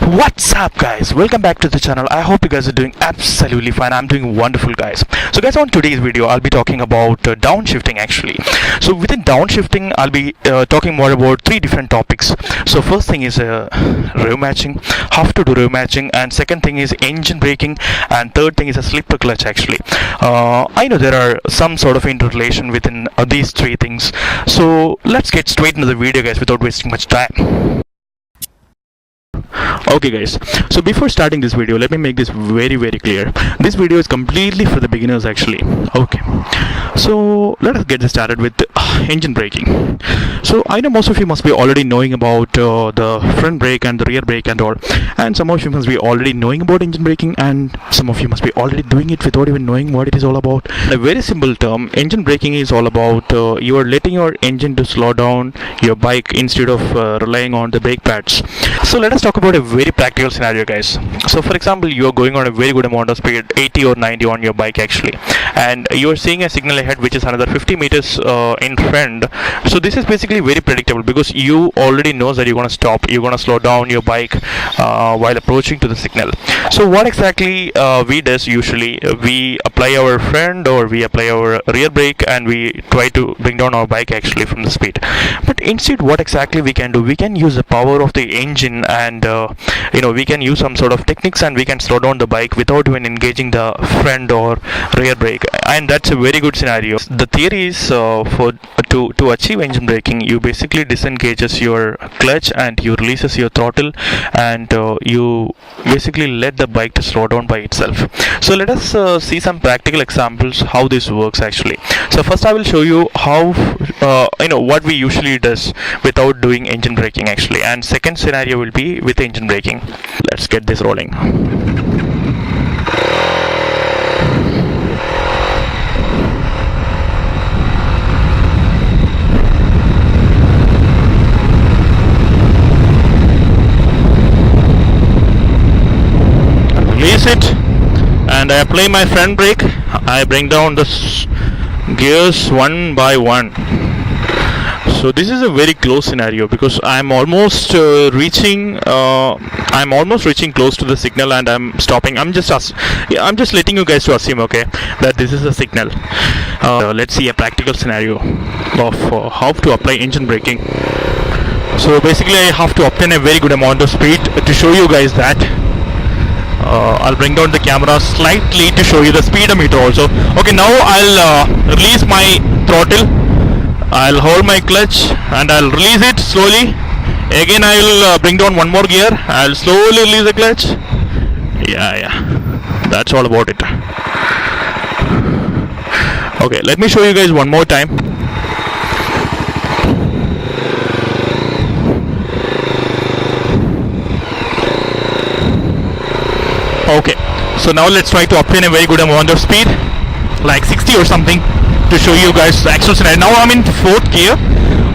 What's up guys, welcome back to the channel. I hope you guys are doing absolutely fine. I'm doing wonderful guys. So guys, on today's video I'll be talking about downshifting actually. So within downshifting I'll be talking more about three different topics. So first thing is rev matching, how to do rev matching, and second thing is engine braking, and third thing is a slipper clutch actually. I know there are some sort of interrelation within these three things. So let's get straight into the video guys without wasting much time. Okay guys, so before starting this video, let me make this very clear. This video is completely for the beginners actually. Okay, so let us get this started with engine braking. So I know most of you must be already knowing about the front brake and the rear brake and all, and some of you must be already knowing about engine braking, and some of you must be already doing it without even knowing what it is all about. In a very simple term, engine braking is all about you are letting your engine to slow down your bike instead of relying on the brake pads. So let us talk about a very practical scenario guys. So for example, you are going on a very good amount of speed, 80 or 90 on your bike actually, and you are seeing a signal ahead which is another 50 meters in front. So this is basically very predictable because you already know that you're going to stop, you're going to slow down your bike while approaching to the signal. So what exactly we does usually, we apply our front or we apply our rear brake and we try to bring down our bike actually from the speed. But instead what exactly we can do, we can use the power of the engine, and we can use some sort of techniques and we can slow down the bike without even engaging the front or rear brake, and that's a very good scenario. The theory is to achieve engine braking, you basically disengages your clutch and you releases your throttle, and you basically let the bike to slow down by itself. So let us see some practical examples how this works actually. So first I will show you how what we usually does without doing engine braking actually, and second scenario will be with engine braking. Let's get this rolling. Release it, and I apply my front brake. I bring down the gears one by one. So this is a very close scenario because I'm almost reaching close to the signal and I'm stopping. I'm just letting you guys to assume, okay, that this is a signal. Let's see a practical scenario of how to apply engine braking. So basically I have to obtain a very good amount of speed to show you guys that. I'll bring down the camera slightly to show you the speedometer also. Okay, now I'll release my throttle, I'll hold my clutch and I'll release it slowly. Again I'll bring down one more gear, I'll slowly release the clutch. Yeah, that's all about it. Okay, let me show you guys one more time. Okay, so now let's try to obtain a very good amount of speed, like 60 or something, to show you guys the actual scenario. Now I'm in fourth gear.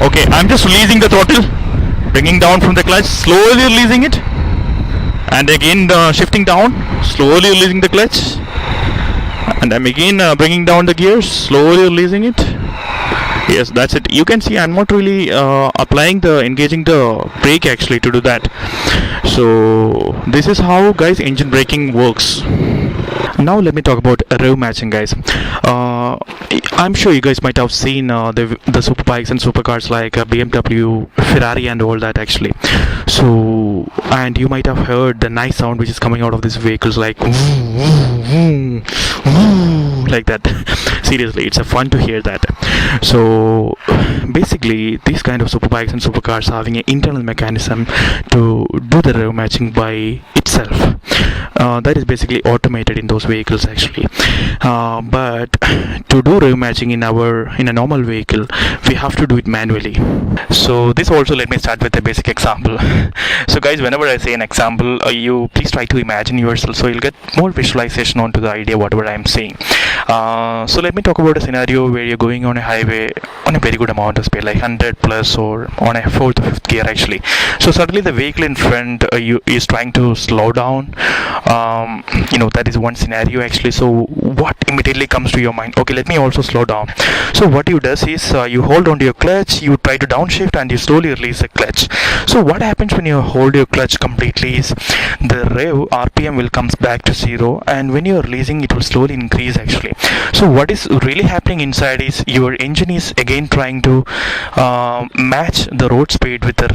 Okay, I'm just releasing the throttle, bringing down from the clutch, slowly releasing it, and again shifting down, slowly releasing the clutch, and I'm again bringing down the gears, slowly releasing it. Yes, that's it. You can see I'm not really engaging the brake actually to do that. So this is how guys engine braking works. Now let me talk about rev matching guys. I'm sure you guys might have seen the super bikes and supercars like BMW, Ferrari and all that actually. So, and you might have heard the nice sound which is coming out of these vehicles, like like that. Seriously, it's a fun to hear that. So basically these kind of super bikes and supercars are having an internal mechanism to do the rev matching by itself. That is basically automated in those vehicles actually, but to do rev matching in a normal vehicle we have to do it manually. So this also, let me start with a basic example. So guys, whenever I say an example, you please try to imagine yourself so you'll get more visualization onto the idea whatever I'm saying. So let me talk about a scenario where you're going on a highway on a very good amount of speed, like 100 plus or on a fourth or fifth gear actually. So suddenly the vehicle in front is trying to slow down. That is one scenario actually. So what immediately comes to your mind? Okay, let me also slow down. So what you does is you hold on to your clutch, you try to downshift and you slowly release the clutch. So what happens when you hold your clutch completely is the rev rpm will comes back to 0, and when you're releasing it will slowly increase actually. So what is really happening inside is your engine is again trying to match the road speed with the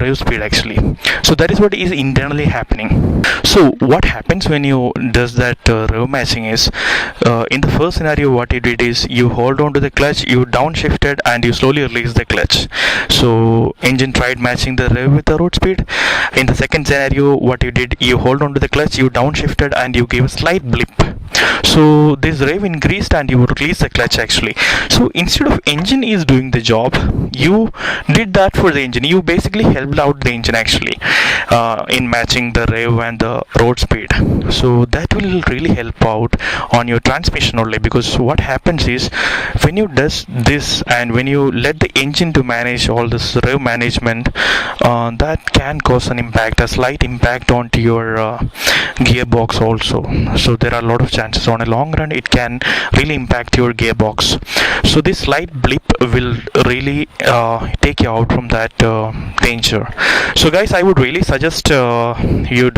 rev speed actually. So that is what is internally happening. So what happens when you does that rev matching is, in the first scenario what you did is you hold on to the clutch, you downshifted and you slowly release the clutch. So engine tried matching the rev with the road speed. In the second scenario what you did, you hold on to the clutch, you downshifted and you gave a slight blip. So this rev increased and you release the clutch actually. So instead of engine is doing the job, you did that for the engine. You basically helped out the engine actually in matching the rev and the road speed. So that will really help out on your transmission only, because what happens is when you does this and when you let the engine to manage all this rev management, that can cause an impact, a slight impact onto your gearbox also. So there are a lot of chances on a long run it can really impact your gearbox. So this slight blip will really take you out from that danger. So guys, I would really suggest you're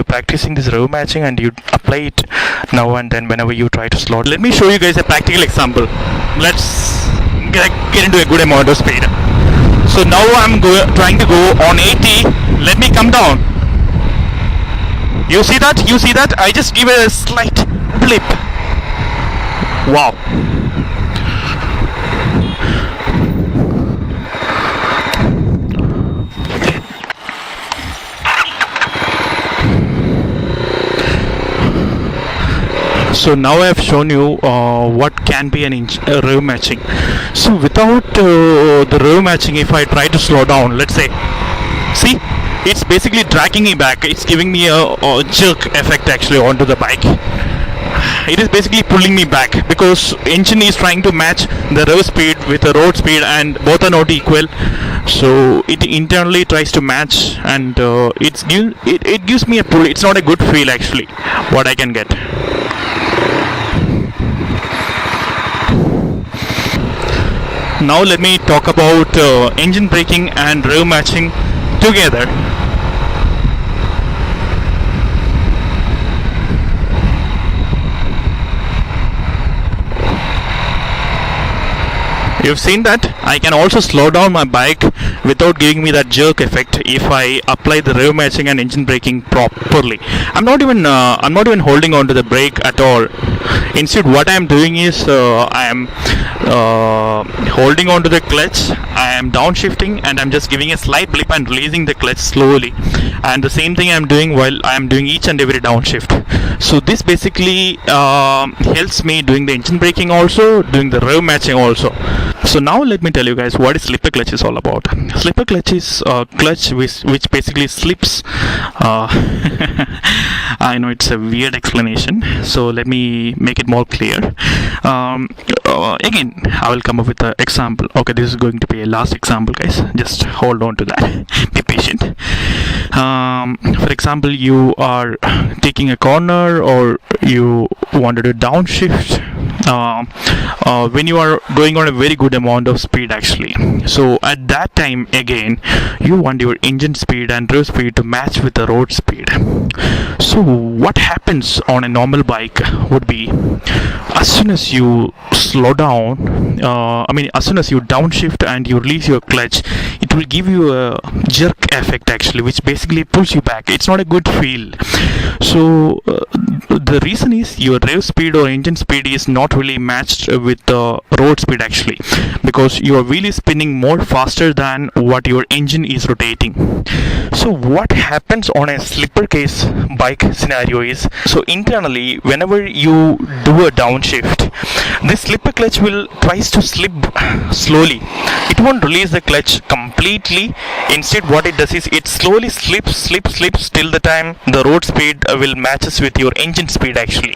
practicing this rev matching and you apply it now and then whenever you try to slow. Let me show you guys a practical example. Let's get into a good amount of speed. So now I'm trying to go on 80. Let me come down. You see that? You see that? I just give it a slight blip. Wow. So now I have shown you what can be an rev matching. So without the rev matching, if I try to slow down, let's say, see, it's basically dragging me back. It's giving me a jerk effect actually onto the bike. It is basically pulling me back because engine is trying to match the rev speed with the road speed and both are not equal. So it internally tries to match and it gives me a pull. It's not a good feel actually what I can get. Now let me talk about engine braking and rev matching together. You've seen that I can also slow down my bike without giving me that jerk effect if I apply the rev matching and engine braking properly. I'm not even holding on to the brake at all. Instead, what I am doing is I am holding on to the clutch. I am downshifting and I'm just giving a slight blip and releasing the clutch slowly. And the same thing I am doing while I am doing each and every downshift. So this basically helps me doing the engine braking also, doing the rev matching also. So now let me tell you guys what is slipper clutch is all about. Slipper clutch is a clutch which basically slips. I know it's a weird explanation, so let me make it more clear. Again, I will come up with an example. Okay, this is going to be a last example, guys. Just hold on to that. Be patient. For example, you are taking a corner or you wanted to downshift when you are going on a very good amount of speed actually. So at that time again you want your engine speed and rev speed to match with the road speed. So what happens on a normal bike would be, as soon as you slow down, as soon as you downshift and you release your clutch, it will give you a jerk effect actually, which basically pulls you back. It's not a good feel. So the reason is your rev speed or engine speed is not really matched with the road speed actually, because your wheel is spinning more faster than what your engine is rotating. So what happens on a slipper case bike scenario is, so internally whenever you do a downshift, this slipper clutch will tries to slip slowly. It won't release the clutch completely. Instead what it does is it slowly slips till the time the road speed will matches with your engine speed actually.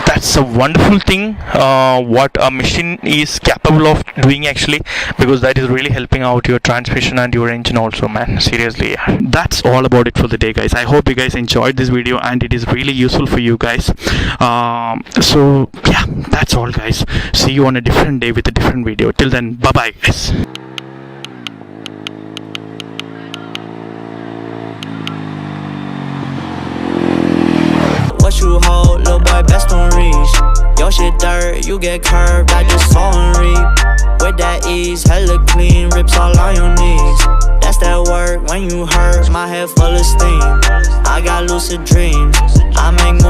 That's a wonderful thing what a machine is capable of doing actually, because that is really helping out your transmission and your engine also, man. Seriously, yeah. That's all about it for the day, guys. I hope you guys enjoyed this video and it is really useful for you guys. So yeah, that's all, guys. See you on a different day with a different video. Till then, bye bye, guys. what you hold, little boy, best don't reach. Your shit dirt, you get curved, I just saw and reap. With that ease, hella clean, rips all on your knees. That's that work when you hurt, my head full of steam. I got lucid dreams, I make movies.